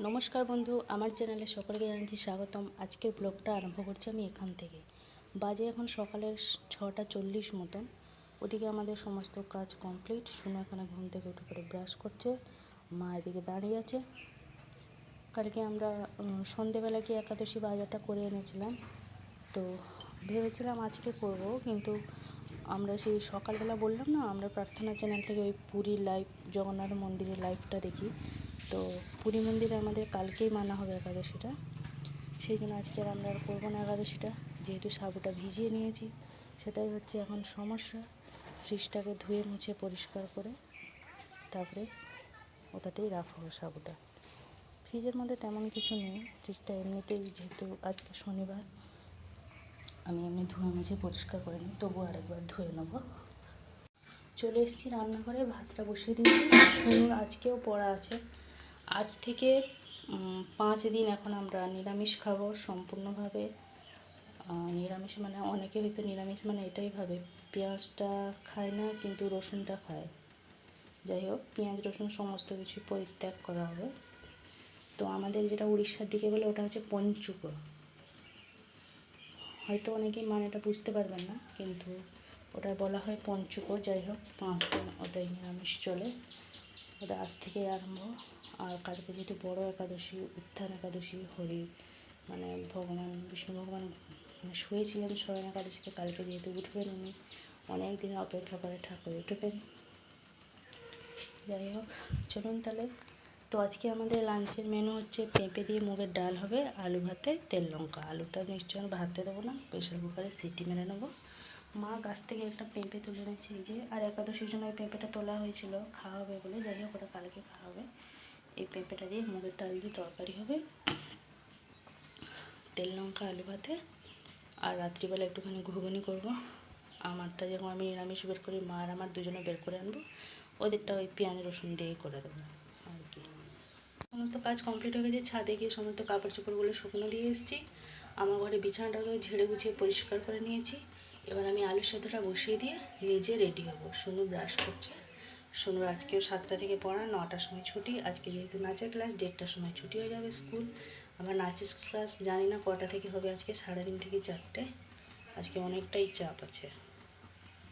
নমস্কার বন্ধু, আমার চ্যানেলে সকলকে জানাচ্ছি স্বাগতম। আজকের ব্লগটা আরম্ভ করছি আমি এখান থেকে। বাজে এখন সকালের 6:40 মতন। ওদিকে আমাদের সমস্ত কাজ কমপ্লিট। শুনো এখানে ঘুম থেকে উঠে করে ব্রাশ করছে, মা এদিকে দাঁড়িয়ে আছে। কালকে আমরা সন্ধেবেলা কি একাদশী বাজারটা করে এনেছিলাম, তো ভেবেছিলাম আজকে করব, কিন্তু আমরা সেই সকালবেলা বললাম না, আমরা প্রার্থনা চ্যানেল থেকে ওই পুরী লাইভ জগন্নাথ মন্দিরের লাইভটা দেখি। তো পুরী মন্দিরে আমাদের কালকেই মানা হবে একাদশীটা, সেই জন্য আজকে আর আমরা আর করবো না একাদশীটা, যেহেতু সাবুটা ভিজিয়ে নিয়েছি। সেটাই হচ্ছে এখন সমস্যা। ফ্রিজটাকে ধুয়ে মুছে পরিষ্কার করে তারপরে ওটাতেই রাখবো সাবুটা। ফ্রিজের মধ্যে তেমন কিছু নেই, ফ্রিজটা এমনিতেই যেহেতু আজকে শনিবার আমি এমনি ধুয়ে মুছে পরিষ্কার করে নিই, তবুও আরেকবার ধুয়ে নেব। চলে এসেছি রান্নাঘরে, ভাতটা বসিয়ে দিয়েছি। শুনুন আজকেও পড়া আছে। আজ থেকে 5 দিন এখন আমরা নিরামিষ খাবো সম্পূর্ণভাবে। নিরামিষ মানে অনেকে হয়তো নিরামিষ মানে এটাই ভাবে পেঁয়াজটা খায় না, কিন্তু রসুনটা খায়। যাই হোক, পেঁয়াজ রসুন সমস্ত কিছু পরিত্যাগ করা হবে। তো আমাদের যেটা উড়িষ্যার দিকে বলে ওটা হচ্ছে পঞ্চুক। হয়তো অনেকেই মানেটা বুঝতে পারবেন না, কিন্তু ওটা বলা হয় পঞ্চুক। যাই হোক, 5 দিন ওটাই নিরামিষ চলে। ওটা আজ থেকে আরম্ভ। আর কালকে যেহেতু বড় একাদশী, উত্থান একাদশী, হরি মানে ভগবান বিষ্ণু ভগবান শুয়েছিলেন শয়ন একাদশীতে, কালকে যেহেতু উঠবেন উনি, অনেক দিন অপেক্ষা করে ঠাকুর উঠবেন। যাই হোক, চলুন তাহলে। তো আজকে আমাদের লাঞ্চের মেনু হচ্ছে পেঁপে দিয়ে মুগের ডাল হবে, আলু ভাতে তেল লঙ্কা। আলুটা নিশ্চয়ই ভাতে দেবো না, প্রেশার কুকারে সিটি মেরে নেবো। মা গাছ থেকে একটা পেঁপে তুলে এনেছে, এই যে। আর একাদশীর জন্য ওই পেঁপেটা তোলা হয়েছিল, খাওয়া হবে বলে। যাই হোক, ওটা কালকে খাওয়া হবে। এই পেঁপেটা দিয়ে মুগের ডাল দিয়ে তরকারি হবে, তেল লঙ্কা আলু ভাতে। আর রাত্রিবেলা একটুখানি ঘুগনি করব। আমারটা যখন আমি নিরামিষ বের করি, মা আর আমার দুজনে বের করে আনবো। ওদেরটা ওই পেঁয়াজ রসুন দিয়েই করে দেবো আর কি। সমস্ত কাজ কমপ্লিট হয়ে গেছে। ছাদে গিয়ে সমস্ত কাপড় চোপড়গুলো শুকনো দিয়ে এসেছি। আমার ঘরে বিছানাটাকে ঝেড়ে গুছিয়ে পরিষ্কার করে নিয়েছি। এবার আমি আলু সেদ্ধটা বসিয়ে দিয়ে নিজে রেডি হব। শুনু ব্রাশ করছে। শুনুর আজকেও 7টা থেকে পড়া, 9টার সময় ছুটি। আজকে যেহেতু নাচের ক্লাস, 1টার সময় ছুটি হয়ে যাবে স্কুল। আমার নাচের ক্লাস জানি না কটা থেকে হবে, আজকে 3:30 থেকে 4টে। আজকে অনেকটাই চাপ আছে।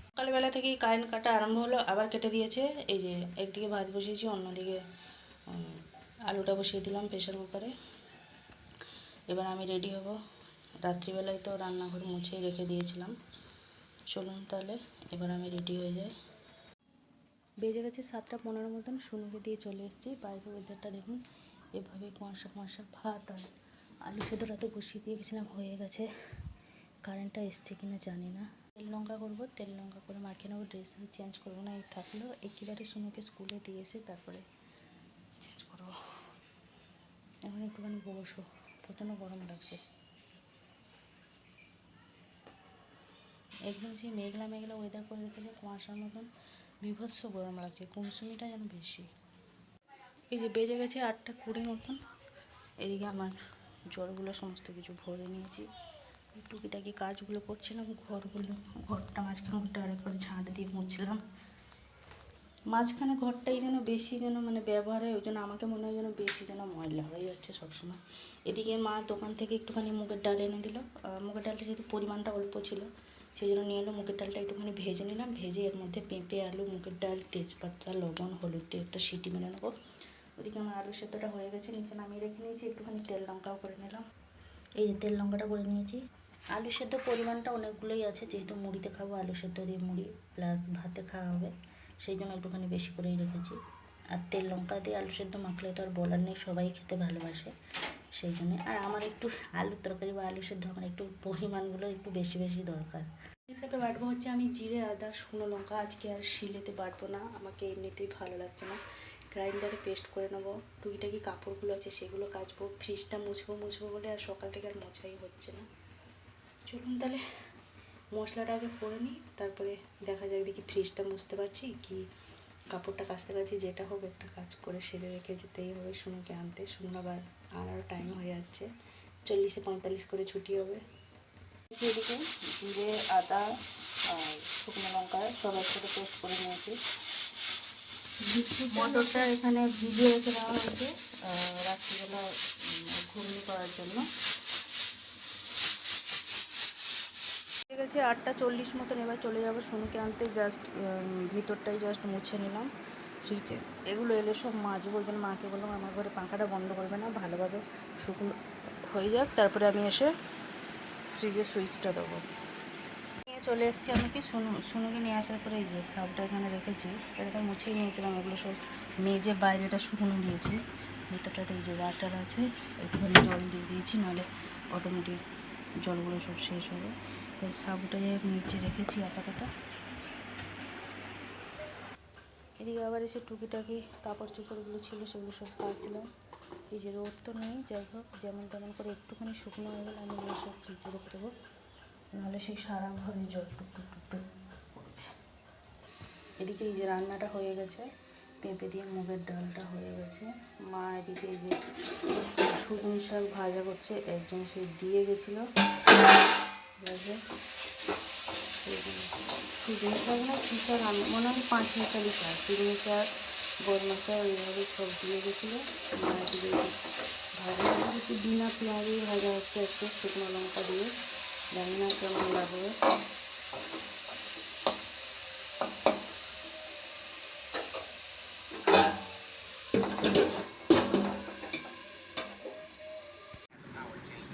সকালবেলা থেকেই কারেন্ট কাটা আরম্ভ হলো, আবার কেটে দিয়েছে। এই যে একদিকে ভাত বসিয়েছি, অন্যদিকে আলুটা বসিয়ে দিলাম প্রেশার কুকারে। এবার আমি রেডি হব। রাত্রিবেলায় তো রান্নাঘর মুছেই রেখে দিয়েছিলাম। চলুন তাহলে এবার আমি রেডি হয়ে যাই। বেজে গেছে 7:15 মতন। শুনুকে দিয়ে চলে এসেছি। বাইরের ওয়েদারটা দেখুন, এভাবে কুয়াশা কুয়াশা। ভাত আর আলু সেদ্ধটা তো বসিয়ে দিয়ে গেছিলাম, হয়ে গেছে। কারেন্টটা এসছে কিনা জানি না। তেল লঙ্কা করবো, তেল লঙ্কা করে মাখিয়ে নেবো। ড্রেস আমি চেঞ্জ করবো না, এই থাকলেও একেবারে শুনুকে স্কুলে দিয়ে এসে তারপরে চেঞ্জ করবো। এখন একটুখানি বসবো, প্রচণ্ড গরম লাগছে। একদম সেই মেঘলা মেঘলা ওয়েদার করে রেখেছে, কুয়াশার মতন বিভৎস গরম লাগছে। কুমসুমিটা যেন বেশি। এই যে বেজে গেছে 8:20 মতন। এদিকে আমার জলগুলো সমস্ত কিছু ভরে নিয়েছি। টুকিটাকি কাজগুলো করছিলাম, ঘরটা মাঝখানটা আরেকবার ঝাঁট দিয়ে মুছলাম। মাঝখানে ঘরটাই যেন বেশি যেন মানে ব্যবহার হয়, ওই জন্য আমাকে মনে হয় যেন বেশি যেন ময়লা হয়ে যাচ্ছে সবসময়। এদিকে মা দোকান থেকে একটুখানি মুগের ডাল এনে দিল। মুগের ডালটা যেহেতু পরিমাণটা অল্প ছিল, সেই জন্য নিয়ে এলো। মুগের ডালটা একটুখানি ভেজে নিলাম, ভেজে এর মধ্যে পেঁপে আলু মুগের ডাল তেজপাতা লবণ হলুদ দিয়ে একটা সিটি মেরে নেবো। ওদিকে আমার আলু সেদ্ধটা হয়ে গেছে, নিচে নামিয়ে রেখে নিয়েছি। একটুখানি তেল লঙ্কাও করে নিলাম। এই যে তেল লঙ্কাটা করে নিয়েছি। আলু সেদ্ধ পরিমাণটা অনেকগুলোই আছে, যেহেতু মুড়িতে খাবো, আলু সেদ্ধ দিয়ে মুড়ি প্লাস ভাতে খাওয়া হবে, সেই জন্য একটুখানি বেশি করেই রেখেছি। আর তেল লঙ্কা দিয়ে আলু সেদ্ধ মাখলে তো আর বলার নেই, সবাই খেতে ভালোবাসে, সেই জন্য। আর আমার একটু আলুর তরকারি বা আলু সেদ্ধ আমার একটু পরিমাণগুলো একটু বেশি বেশি দরকার। হিসাবে বাটবো হচ্ছে আমি জিরে আদা শুকনো লঙ্কা। আজকে আর শিলেতে বাটবো না, আমাকে এমনিতেই ভালো লাগছে না। গ্রাইন্ডারে পেস্ট করে নেবো। টুকিটাকি কাপড়গুলো আছে সেগুলো কাচবো, ফ্রিজটা মুছবো বলে আর সকাল থেকে আর মোছাই হচ্ছে না। চলুন তাহলে মশলাটা আগে করে নিই, তারপরে দেখা যাক দেখি ফ্রিজটা মুছতে পারছি কি কাপড়টা কাচতে পারছি। যেটা হোক একটা কাজ করে সেরে রেখে যেতেই হবে শুনুকে আনতে। শুনুন আবার আনারও টাইম হয়ে যাচ্ছে, 40-45 করে ছুটি হবে। এদিকে জিরে আদা আর শুকনো লঙ্কা সব একসাথে পেস্ট করে নিয়েছি। মটরটা এখানে ভিজিয়ে রেখে দেওয়া হয়েছে, রাত্রিবেলা ঘুগনি করার জন্য। ঠিক আছে 8:40 মতন, এবার চলে যাবো সোনুকে আনতে। জাস্ট ভিতরটাই জাস্ট মুছে নিলাম ফ্রিজে, এগুলো এলে সব মাজবো। ওই জন্য মাকে বললাম আমার ঘরে পাখাটা বন্ধ করবে না, ভালোভাবে শুকনো হয়ে যাক, তারপরে আমি এসে ফ্রিজের সুইচটা দেবো। নিয়ে চলে এসেছি আমি কি সোনুকে নিয়ে আসার পরে এই যে সাবটা এখানে রেখেছি, এটা তো মুছেই নিয়েছিলাম। এগুলো সব মেজে বাইরেটা শুকনো দিয়েছি, ভিতরটাতে এই যে ওয়াটার আছে, একটুখানি জল দিয়ে দিয়েছি, নাহলে অটোমেটিক জলগুলো সব শেষ হবে। সাবুটা নিচে রেখেছি আপাতত। এদিকে আবার এসে টুকিটাকি কাপড় চোপড়গুলো ছিল সেগুলো সব কাচলাম। এই যে রোদ তো নেই, যাই হোক যেমন তেমন করে একটুখানি শুকনো হয়ে গেলে আমি নিয়ে সব ফ্রিজে রেখে দেবো, নাহলে সেই সারা ঘরে জল টুকটুক টুকটুক পড়বে। এদিকে এই যে রান্নাটা হয়ে গেছে, পেঁপে দিয়ে মুগের ডালটা হয়ে গেছে। মা এদিকে এই যে শুকনো শাক ভাজা করছে, একজন সে দিয়ে গেছিলো সুজনি শাক না কী শাক, আমি মনে হয় 5 মিশালি শাক, সুজনি শাক গরমা শাক এইভাবে সব দিয়ে গেছিলো। মা এদিকে ভাজা একটু বিনা পেঁয়াজেই ভাজা হচ্ছে, একটু শুকনো লঙ্কা দিয়ে, জানি না কেমন লাগবে।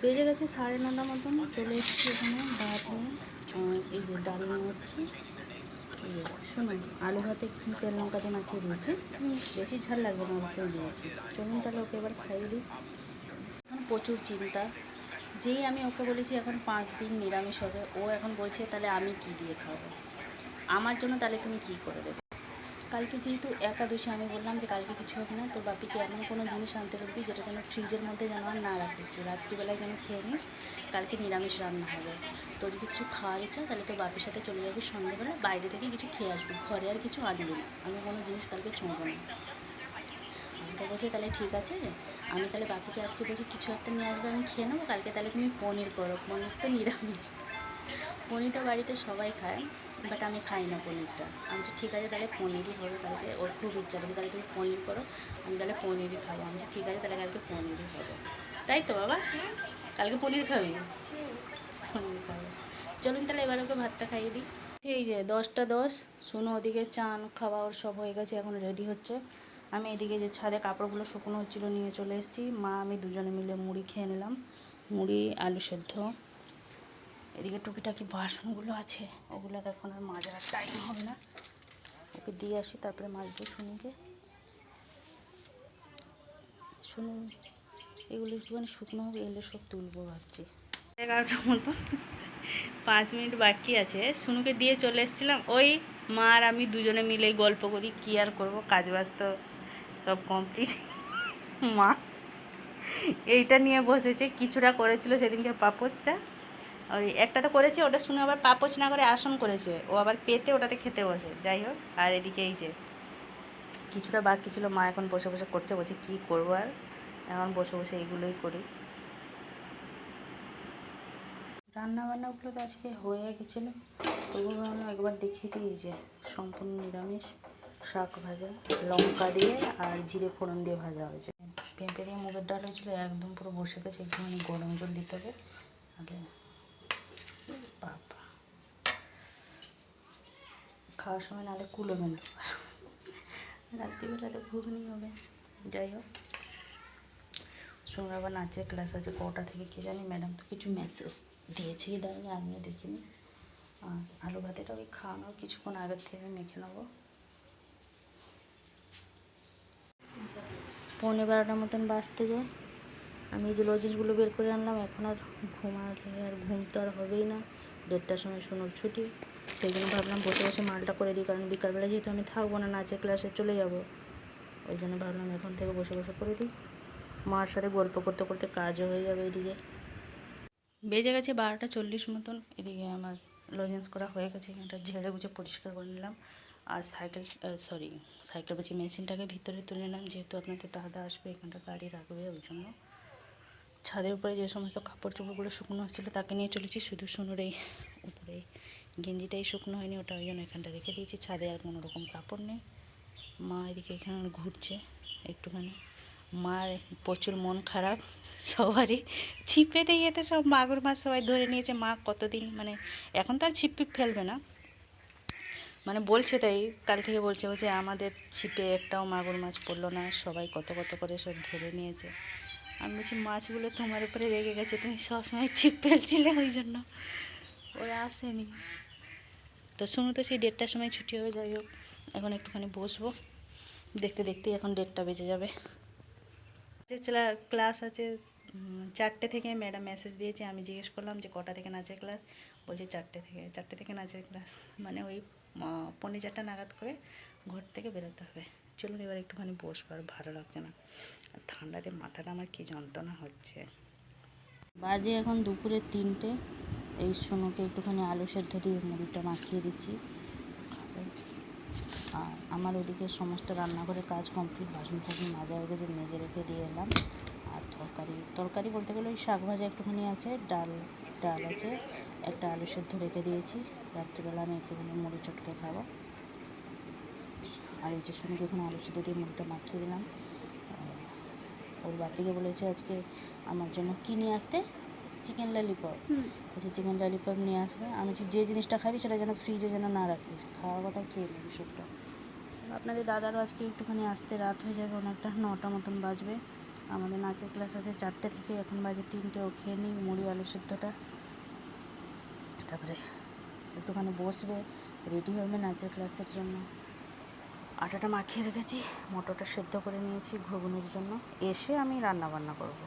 বেজে গেছে 9:30 মতন, চলে এসেছি এখানে ভাত নিয়ে। এই যে ডাল নিয়ে এসেছি, শুনুন আলু ভাতে তেল লঙ্কা দিয়ে মাখিয়ে দিয়েছি, বেশি ঝাল লাগবে না, অল্পই দিয়েছি। চলুন তাহলে ওকে এবার খাইয়ে দিই। এখন প্রচুর চিন্তা, যেই আমি ওকে বলেছি এখন 5 দিন নিরামিষ হবে, ও এখন বলছে তাহলে আমি কি দিয়ে খাবো, আমার জন্য তাহলে তুমি কি করে দেবে। কালকে যেহেতু একাদশী, আমি বললাম যে কালকে কিছু হবে না, তোর বাপিকে এমন কোনো জিনিস আনতে বলবি যেটা যেন ফ্রিজের মধ্যে যেন আর না রাখিস, তুই রাত্রিবেলায় যেন খেয়ে নিস, কালকে নিরামিষ রান্না হবে। তোর যদি কিছু খাওয়ার ইচ্ছা তাহলে তোর বাপির সাথে চলে যাবি সন্ধ্যেবেলা, বাইরে থেকে কিছু খেয়ে আসবি, ঘরে আর কিছু আনবি না, আমি কোনো জিনিস কালকে ছুঁবো না। আমাকে বলছে তাহলে ঠিক আছে, আমি তাহলে বাপিকে আজকে বলছি কিছু একটা নিয়ে আসবে, আমি খেয়ে নেবো, কালকে তাহলে তুমি পনির করো, পনির তো নিরামিষ, পনিরটা বাড়িতে সবাই খায়, বাট আমি খাই না পনিরটা। আমি বলছি ঠিক আছে তাহলে পনিরই হবে কালকে, ওর খুব ইচ্ছা বলছে তাহলে তুমি পনির করো, আমি তাহলে পনিরই খাবো। আমি বলছি ঠিক আছে তাহলে কালকে পনিরই হবে, তাই তো বাবা, কালকে পনির খাবি? পনির খাবো। চলুন তাহলে এবার ওকে ভাতটা খাইয়ে দিই। এই যে 10টা 10, শোনো ওদিকে চান খাওয়া ওর সব হয়ে গেছে, এখন রেডি হচ্ছে। আমি এদিকে যে ছাদে কাপড়গুলো শুকনো হচ্ছিলো নিয়ে চলে এসেছি, মা আমি দুজনে মিলে মুড়ি খেয়ে নিলাম, মুড়ি আলু সেদ্ধ। এদিকে টুকিটাকি বাসনগুলো আছে, ওগুলো এখন আর মাজার টাইম হবে না, ওকে দিয়ে আসি তারপরে মাজবো শুনুকে। শুনুন এগুলো একটুখানি শুকনো হবে, এলে সব তুলবো ভাবছি। 11টার মতো, 5 মিনিট বাকি আছে। শুনুকে দিয়ে চলে এসেছিলাম, ওই মা আর আমি দুজনে মিলে গল্প করি, কী আর করবো, কাজ বাজ তো সব কমপ্লিট। মা এইটা নিয়ে বসেছে, কিছুটা করেছিল সেদিনকে পাপোচটা, ওই একটা তো করেছে, ওটা শুনে আবার পাপোচ না করে আসন করেছে, ও আবার পেতে ওটাতে খেতে বসে, যাই হোক। আর এদিকে এই যে কিছুটা বাকি ছিল, মা এখন বসে বসে করছে, বলছে কী করবো আর, এখন বসে বসে এইগুলোই করি। রান্নাবান্নাগুলো তো আজকে হয়ে গেছিলো, তবুও আমি একবার দেখিয়ে দিই যে সম্পূর্ণ নিরামিষ, শাক ভাজা লঙ্কা দিয়ে আর জিরে ফোড়ন দিয়ে ভাজা হয়েছে। পেঁপে দিয়ে মুগের ডাল হয়েছিলো, একদম পুরো বসে গেছে, একটুখানি গরম জল দিতে হবে, আগে বাবা খাওয়ার সময় নাহলে কুলোবে না, রাত্রিবেলা তো ঘুগনি হবে। যাই হোক, সঙ্গে আবার নাচের ক্লাস আছে কটা থেকে কে জানি, ম্যাডাম তো কিছু মেসেজ দিয়েছেই দেয়নি, আমিও দেখিনি। আর আলু ভাতেটা ওই খাওয়ানোর কিছুক্ষণ আগের থেকে মেখে নেবো। 11:15 মতন বাজতে যায়, আমি এই যে লজেন্সগুলো বের করে আনলাম, এখন আর ঘুমালে আর ঘুম তো আর হবেই না, 1:30টার সময় শোনোর ছুটি, সেই জন্য ভাবলাম বসে বসে মালটা করে দিই, কারণ বিকালবেলা যেহেতু আমি থাকবো না, নাচের ক্লাসে চলে যাব, ওই জন্য ভাবলাম এখন থেকে বসে বসে করে দিই, মার সাথে গল্প করতে করতে কাজও হয়ে যাবে। এদিকে বেজে গেছে 12:40 মতন, এদিকে আমার লজেন্স করা হয়ে গেছে, এখানটা ঝেড়ে গুছে পরিষ্কার করে নিলাম। আর সাইকেল বলছি মেশিনটাকে ভিতরে তুলে নিলাম, যেহেতু আপনাদের দাদা আসবে, এখানটা গাড়ি রাখবে, ওই জন্য। ছাদের উপরে যে সমস্ত কাপড় চোপড়গুলো শুকনো হচ্ছিলো তাকে নিয়ে চলেছি, শুধু সোনুর এই উপরে গেঞ্জিটাই শুকনো হয়নি, ওটা ওই জন্য এখানটা রেখে দিয়েছি, ছাদে আর কোনো রকম কাপড় নেই। মা এদিকে এখানে ঘুরছে একটুখানি, মার প্রচুর মন খারাপ সবারই। ছিপেতে ইয়েতে সব মাগুর মাছ সবাই ধরে নিয়েছে। মা কতদিন মানে এখন তো আর ছিপ পিপ ফেলবে না, মানে বলছে তাই কাল থেকে বলছে যে আমাদের ছিপে একটাও মাগুর মাছ পড়লো না, সবাই কত কত করে সব ধরে নিয়েছে। আমি বলছি মাছগুলো তোমার উপরে রেগে গেছে, তুমি সবসময় ছিপ ফেলছিলে ওই জন্য ওরা আসেনি। তো শুনো তো সেই 1:30টার সময় ছুটি হবে। যাই হোক এখন একটুখানি বসবো, দেখতে দেখতেই এখন 1:30টা বেজে যাবে। যে ক্লাস আছে 4টে থেকে, ম্যাডাম মেসেজ দিয়েছে। আমি জিজ্ঞেস করলাম যে কটা থেকে নাচের ক্লাস, বলছে 4টে থেকে নাচের ক্লাস, মানে ওই 4:45 নাগাদ করে ঘর থেকে বেরোতে হবে। চলুন এবার একটুখানি বসবো, আর ভালো লাগছে না, আর ঠান্ডাতে মাথাটা আমার কী যন্ত্রণা হচ্ছে। বাজে এখন দুপুরে 3টে। এই সোনুকে একটুখানি আলু সেদ্ধ দিয়ে মুড়িটা মাখিয়ে দিচ্ছি। আর আমার ওদিকে সমস্ত রান্নাঘরের কাজ কমপ্লিট, বাসন টাসন মাজা হয়ে গেছে, মেজে রেখে দিয়ে এলাম। আর তরকারি বলতে গেলে ওই শাক ভাজা একটুখানি আছে, ডাল আছে, একটা আলু সেদ্ধ রেখে দিয়েছি। রাত্রিবেলা আমি একটুখানি মুড়ি চটকে খাবো। আর এই যে শুনে দেখুন আলু সেদ্ধ দিয়ে মুড়িটা মাখিয়ে দিলাম। ওর বাপিকে বলেছে আজকে আমার জন্য কী নিয়ে আসতে, চিকেন ললিপপ। বলছে চিকেন ললিপপ নিয়ে আসবে। আমি বলছি যে জিনিসটা খাবি সেটা যেন ফ্রিজে যেন না রাখিস, খাওয়ার কথা খেয়ে নেবি সবটা। আপনাদের দাদারও আজকে একটুখানি আসতে রাত হয়ে যাবে, অনেকটা 9টা মতন বাজবে। আমাদের নাচের ক্লাস আছে 4টে থেকে, এখন বাজে 3টে। ও খেয়ে নিই মুড়ি আলু সেদ্ধটা, তারপরে একটুখানি বসবে, রেডি হবে নাচের ক্লাসের জন্য। আটাটা মাখিয়ে রেখেছি, মটরটা সেদ্ধ করে নিয়েছি ঘুগনির জন্য। এসে আমি রান্না বান্না করব।